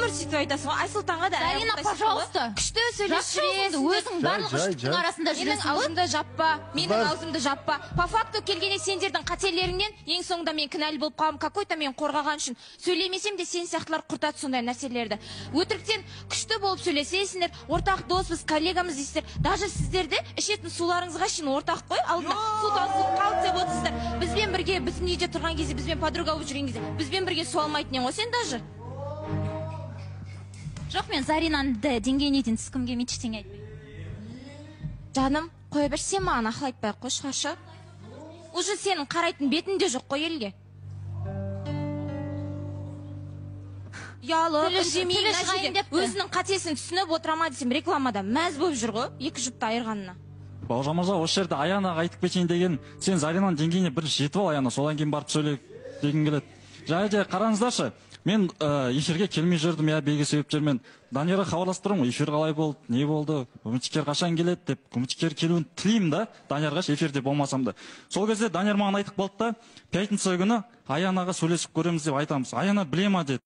өмір сүйтіп айтасың ғой. Айсұлтанға да. Зарина, пожалуйста. Күшті сөйлесіп өзің барлық жұрттың арасында жүресің. Аузымды жаппа, менің аузымды жаппа. По факту келгенде сендердің қателеріңнен ең соңында мен кінәлі болып қалам, какой-то мен қорғаған үшін. Сөйлемесем де сен сияқтылар құртады сондай нәрселерді. Өтіріктен күшті болып сөйлесесіңдер, ортақ доспыз, коллегамыз дейсіздер. Даже сіздерді ішетін суларыңызға шейін ортақ қой, алдына су тасып қалды деп отырсыздар. Бізбен бірге, біздің үйде тұрған кезде, бізбен подруга болып жүрген кезде, бізбен бірге су алмайтын ең ғой сен даже. Жоқ, мен Заринаны деңгейіне дейін түскім келмейді, ештеңе айтпаймын. Жаным, қоя бер, сен маған ақыл айтпай ақ қойшы, хашы. Уже сенің қарайтын бетінде жоқ қой елге. Ялы, өзінің қатесін түсініп отырама десем, рекламада мәз болып жүр ғой, екі жұпты айырғанына. Бауыржан мырза, осы жерде Аянаға айтып кетейін деген, сен Заринаның деңгейіне бірінші жетіп ал, Аяна, содан кейін барып сөйле дегім келеді. Және қараңыздаршы, мен эфирге келмей жүрдім, белгілі себептермен. Данияға хабарласып тұрмын, эфир қалай болды, не болды, үміткер қашан келеді деп, үміткер келуін тілеймін да, Даниярға эфирде болмасам да. Сол кезде Данияр маған айтып қалды да, пятница күні Аянаға сөйлесіп көреміз деп айтамыз. Аяна біле ма деді.